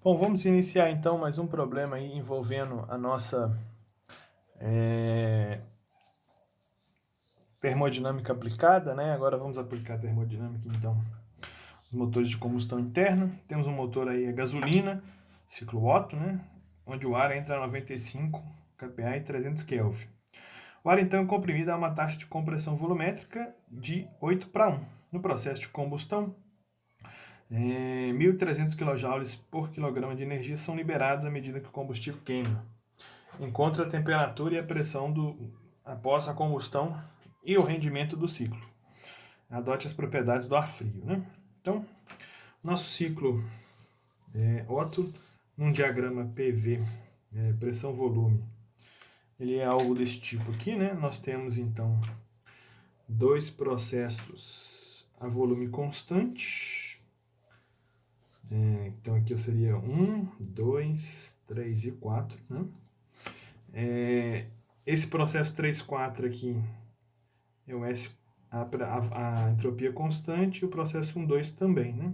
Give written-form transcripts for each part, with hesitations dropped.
Bom, vamos iniciar então mais um problema aí envolvendo a nossa termodinâmica aplicada, né? Agora vamos aplicar a termodinâmica então os motores de combustão interna. Temos um motor aí a gasolina, ciclo Otto, né? Onde o ar entra a 95 kPa e 300 Kelvin. O ar então é comprimido a uma taxa de compressão volumétrica de 8:1. No processo de combustão, 1.300 kJ por quilograma de energia são liberados à medida que o combustível queima. Encontra a temperatura e a pressão após a combustão e o rendimento do ciclo. Adote as propriedades do ar frio, né? Então, nosso ciclo Otto, num diagrama PV, pressão-volume, ele é algo desse tipo aqui, né? Nós temos, então, dois processos a volume constante. Então, aqui eu seria 1, 2, 3 e 4, né? Esse processo 3, 4 aqui é o S, a entropia constante, e o processo 1, 2 também, né?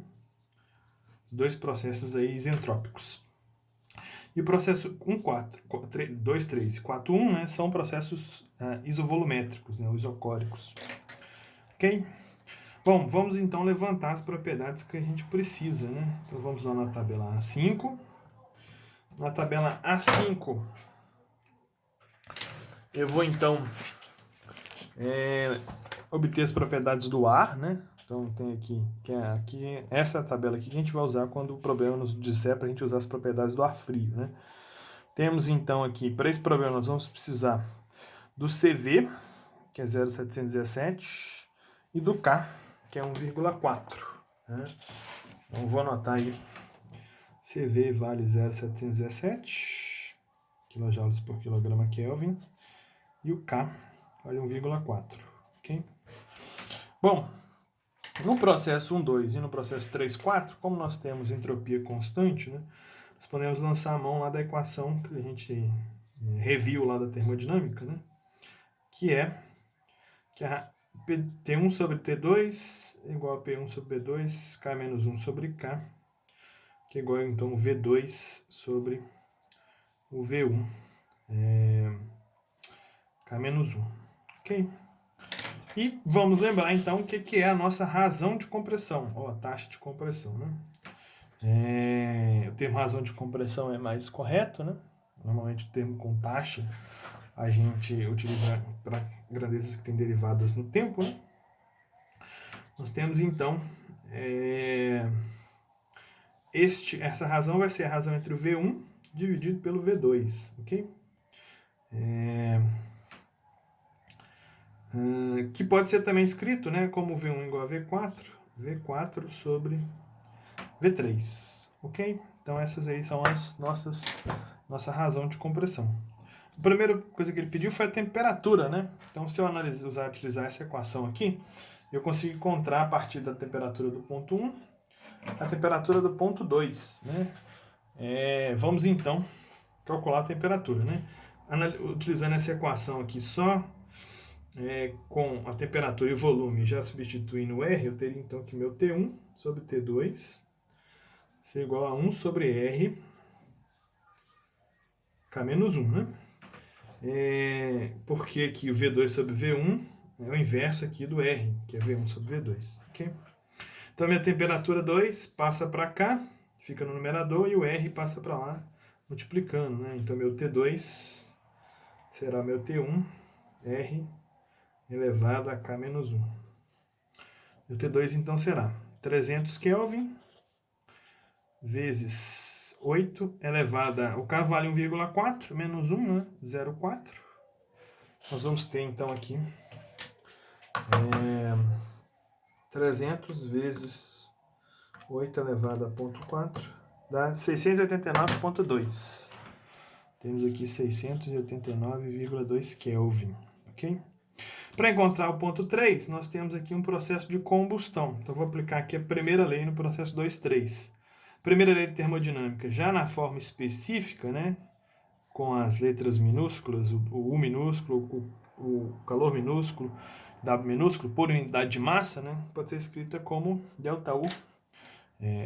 Dois processos aí isentrópicos. E o processo 1, 4, 2, 3 e 4, 1, né, são processos isovolumétricos, né, isocóricos. Ok? Bom, vamos então levantar as propriedades que a gente precisa, né? Então vamos lá na tabela A5. Na tabela A5, eu vou então obter as propriedades do ar, né? Então tem aqui essa tabela aqui que a gente vai usar quando o problema nos disser para a gente usar as propriedades do ar frio, né? Temos então aqui, para esse problema nós vamos precisar do CV, que é 0,717, e do K, que é 1,4. Né? Então vou anotar aí, CV vale 0,717 kJ por quilograma Kelvin, e o K vale 1,4. Ok? Bom, no processo 1, 2 e no processo 3, 4, como nós temos entropia constante, né, nós podemos lançar a mão lá da equação que a gente reviu lá da termodinâmica, né, que é a T1 sobre T2 é igual a P1 sobre B2, K menos 1 sobre K, que é igual a, então, V2 sobre o V1, K menos 1. Ok? E vamos lembrar, então, o que é a nossa razão de compressão, ou a taxa de compressão, né? O termo razão de compressão é mais correto, né? Normalmente o termo com taxa a gente utiliza para grandezas que têm derivadas no tempo, né? Nós temos então essa razão vai ser a razão entre o V1 dividido pelo V2, ok? Que pode ser também escrito, né, como V1 igual a V4 sobre V3, ok? Então essas aí são as nossa razão de compressão. A primeira coisa que ele pediu foi a temperatura, né? Então se eu utilizar essa equação aqui, eu consigo encontrar a partir da temperatura do ponto 1 a temperatura do ponto 2, né? Vamos então calcular a temperatura, né? Utilizando essa equação aqui só com a temperatura e o volume já substituindo o R, eu teria então que meu T1 sobre T2 ser igual a 1 sobre R K menos 1, né? Porque aqui o V2 sobre V1 é o inverso aqui do R, que é V1 sobre V2, ok? Então minha temperatura 2 passa para cá, fica no numerador, e o R passa para lá, multiplicando, né? Então meu T2 será meu T1 R elevado a K menos 1. O T2 então será 300 Kelvin vezes 8 elevado a... O K vale 1,4 menos 1, né? 0,4. Nós vamos ter então aqui 300 vezes 8 elevado a ponto 4 dá 689,2. Temos aqui 689,2 Kelvin, ok? Para encontrar o ponto 3, nós temos aqui um processo de combustão. Então, vou aplicar aqui a primeira lei no processo 2, 3. Primeira lei de termodinâmica, já na forma específica, né? Com as letras minúsculas, o U minúsculo, o calor minúsculo, W minúsculo, por unidade de massa, né? Pode ser escrita como ΔU,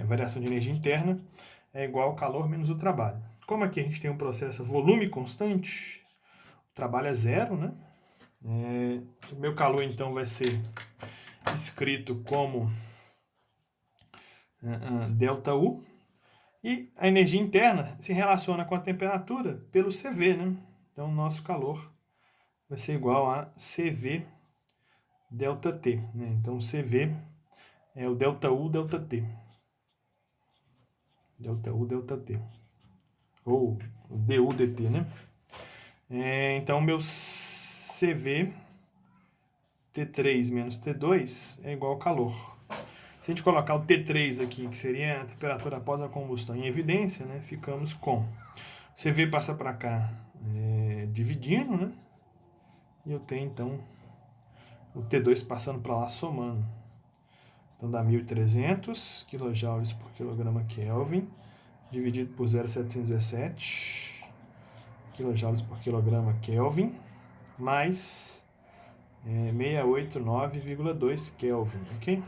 variação de energia interna, é igual ao calor menos o trabalho. Como aqui a gente tem um processo volume constante, o trabalho é zero, né? O meu calor, então, vai ser escrito como ΔU. E a energia interna se relaciona com a temperatura pelo CV, né? Então, o nosso calor vai ser igual a CV ΔT, né? Então, CV é o ΔU ΔT. ΔU ΔT. Ou DU dt, né? Então, meu CV T3 menos T2 é igual ao calor. Se a gente colocar o T3 aqui, que seria a temperatura após a combustão, em evidência, né, ficamos com CV passa para cá dividindo, né? E eu tenho, então, o T2 passando para lá somando. Então dá 1.300 kJ por quilograma Kelvin, dividido por 0,717 kJ por quilograma Kelvin, mais 689,2 Kelvin, ok?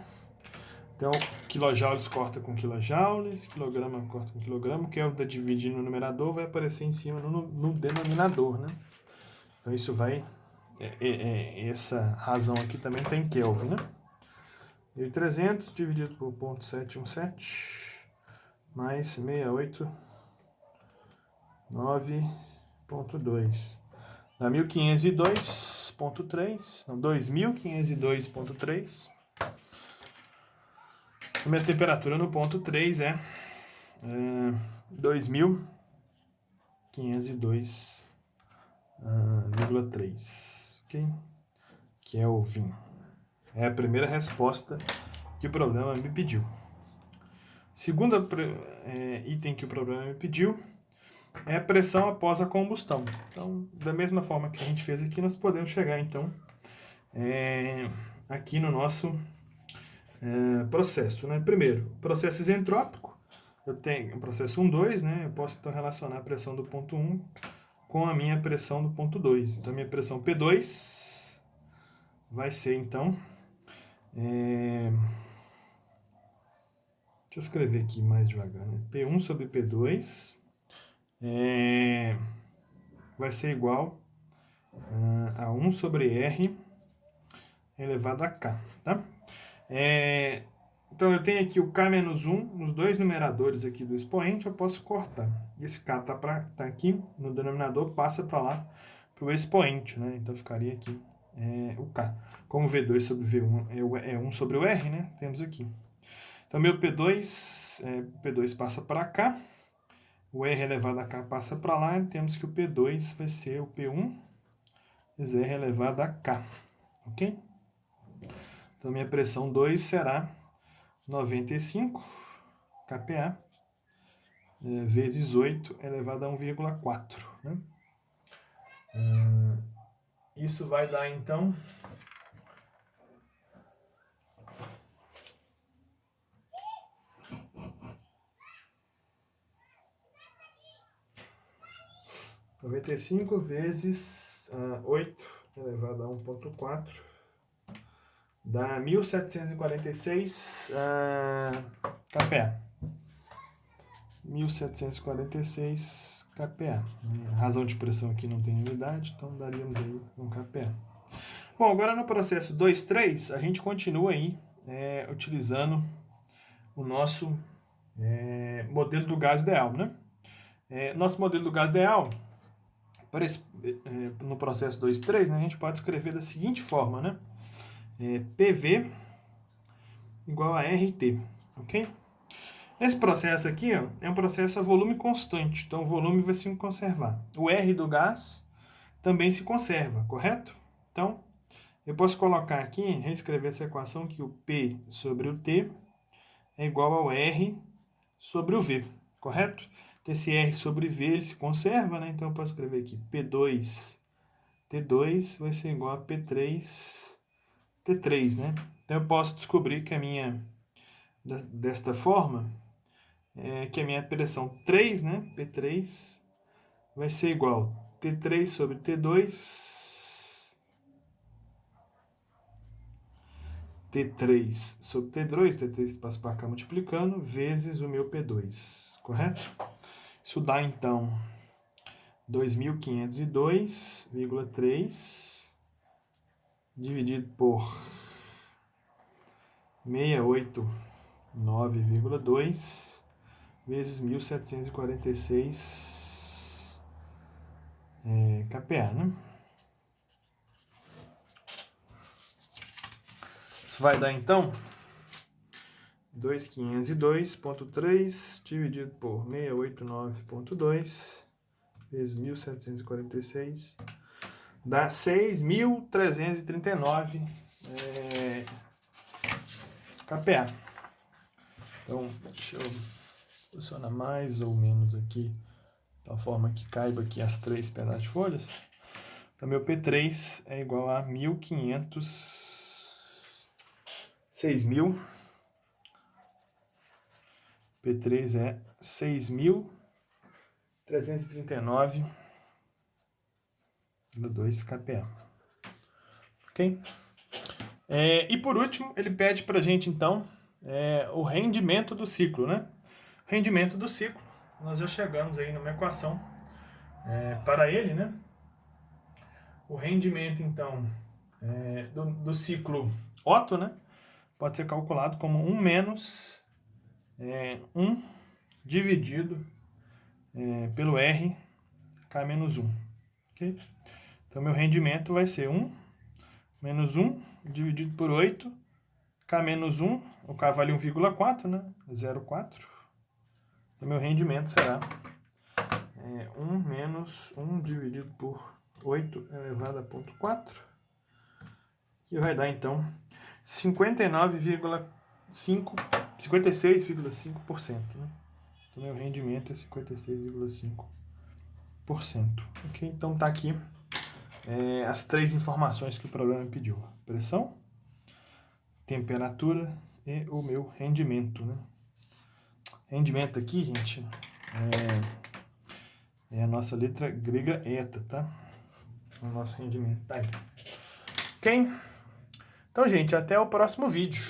Então, kilojoules corta com kilojoules, quilograma corta com quilograma, Kelvin está dividindo no numerador, vai aparecer em cima no denominador, né? Então, isso vai... essa razão aqui também está em Kelvin, né? 1.300 dividido por 0,717 mais 689,2. Dá 1.502,3. Não, 2.502,3. A minha temperatura no ponto 3 é 2.502,3. Ok? Kelvin. É a primeira resposta que o problema me pediu. Segundo item que o problema me pediu é a pressão após a combustão. Então, da mesma forma que a gente fez aqui, nós podemos chegar, então, aqui no nosso processo, né? Primeiro, processo isentrópico. Eu tenho o processo 1, 2, né? Eu posso, então, relacionar a pressão do ponto 1 com a minha pressão do ponto 2. Então, a minha pressão P2 vai ser, então... deixa eu escrever aqui mais devagar, né? P1 sobre P2 vai ser igual a 1 sobre R elevado a K, tá? Então, eu tenho aqui o K menos 1 nos dois numeradores aqui do expoente, eu posso cortar. E esse K tá aqui no denominador, passa para lá, para o expoente, né? Então, ficaria aqui o K. Como V2 sobre V1 é 1 sobre o R, né? Temos aqui. Então, meu P2 passa para cá, o R elevado a K passa para lá, e temos que o P2 vai ser o P1 vezes R elevado a K, ok? Então, minha pressão 2 será 95 kPa vezes 8 elevado a 1,4, né? Isso vai dar, então, 95 vezes 8 elevado a 1,4 dá 1.746 kPa. 1.746 kPa. A razão de pressão aqui não tem unidade, então daríamos aí 1 kPa. Bom, agora no processo 2, 3, a gente continua aí utilizando o nosso modelo do gás ideal, né? Nosso modelo do gás ideal, no processo 2, 3, né, a gente pode escrever da seguinte forma, né? PV igual a RT, ok? Esse processo aqui é um processo a volume constante, então o volume vai se conservar. O R do gás também se conserva, correto? Então, eu posso colocar aqui, reescrever essa equação, que o P sobre o T é igual ao R sobre o V, correto? Então, esse R sobre V ele se conserva, né? Então, eu posso escrever aqui P2 T2 vai ser igual a P3 T3, né? Então, eu posso descobrir que desta forma, que a minha pressão 3, né? P3 vai ser igual a T3 sobre T2 T3 sobre T3 passa para cá multiplicando, vezes o meu P2, correto? Isso dá, então, 2.502,3 dividido por 689,2 vezes 1.746 kPa, né? Isso vai dar, então, 2.502,3 dividido por 689,2 vezes 1.746 dá 6.339 kPa. Então, deixa eu posicionar mais ou menos aqui, de tal forma que caiba aqui as 3 pedaços de folhas. Então, meu P3 é igual a 6.000. P3 é 6.339,2 kPa. Ok? E por último, ele pede para a gente, então, o rendimento do ciclo, né? Rendimento do ciclo, nós já chegamos aí numa equação para ele, né? O rendimento, então, do ciclo Otto, né? Pode ser calculado como 1 menos 1 dividido pelo R K menos 1. Okay? Então, meu rendimento vai ser 1 menos 1 dividido por 8, K menos 1, o K vale 1,4, né? 0,4. Então, meu rendimento será 1 menos 1 dividido por 8 elevado a 0,4, que vai dar, então, 56,5%. Né? Então, meu rendimento é 56,5%. Ok? Então, tá aqui as 3 informações que o problema me pediu. Pressão, temperatura e o meu rendimento. Né? Rendimento aqui, gente, é a nossa letra grega eta, tá? O nosso rendimento tá aí. Ok? Então, gente, até o próximo vídeo.